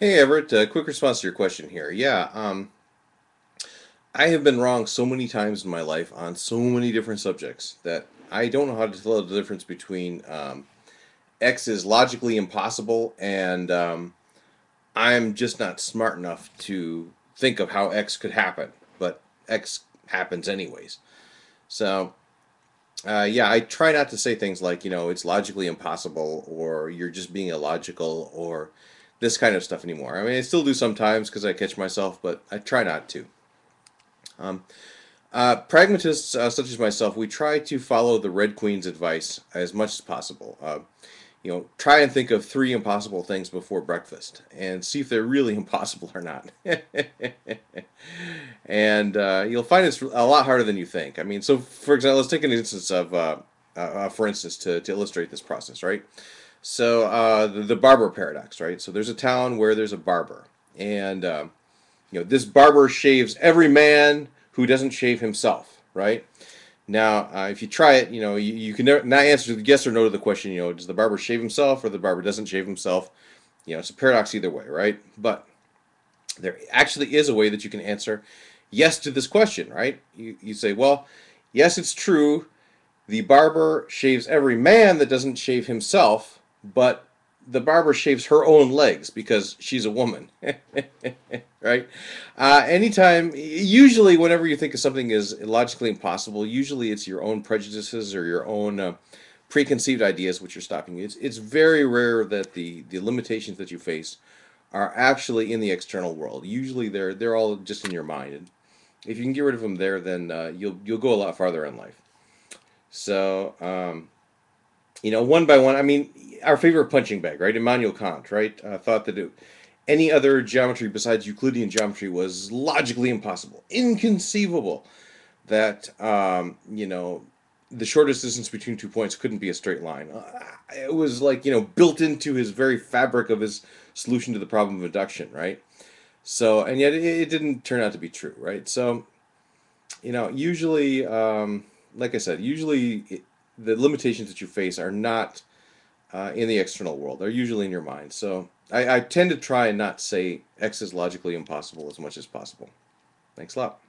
Hey Everett, quick response to your question here. I have been wrong so many times in my life on so many different subjects that I don't know how to tell the difference between X is logically impossible and I'm just not smart enough to think of how X could happen, but X happens anyways. So, yeah, I try not to say things like, it's logically impossible or you're just being illogical or this kind of stuff anymore. I mean, I still do sometimes because I catch myself, but I try not to. Um, Pragmatists such as myself, we try to follow the Red Queen's advice as much as possible. Try and think of three impossible things before breakfast and see if they're really impossible or not. And you'll find it's a lot harder than you think. I mean, so for example, let's take an instance of, for instance, to illustrate this process, right? So the barber paradox, right? So there's a town where there's a barber, and this barber shaves every man who doesn't shave himself, right? Now, if you try it, you can never, not answer the yes or no to the question. Does the barber shave himself or the barber doesn't shave himself? It's a paradox either way, right? But there actually is a way that you can answer yes to this question, right? You say, well, yes, it's true. The barber shaves every man that doesn't shave himself, but the barber shaves her own legs because she's a woman, right? Usually, whenever you think of something as logically impossible, usually it's your own prejudices or your own preconceived ideas which are stopping you. It's very rare that the limitations that you face are actually in the external world. Usually, they're all just in your mind. And if you can get rid of them there, then you'll go a lot farther in life. So, one by one, I mean, our favorite punching bag, right? Immanuel Kant, right? Thought that any other geometry besides Euclidean geometry was logically impossible, inconceivable that, the shortest distance between 2 points couldn't be a straight line. It was like, built into his very fabric of his solution to the problem of induction, right? So, and yet it didn't turn out to be true, right? So, usually, like I said, the limitations that you face are not in the external world. They're usually in your mind. So I tend to try and not say X is logically impossible as much as possible. Thanks a lot.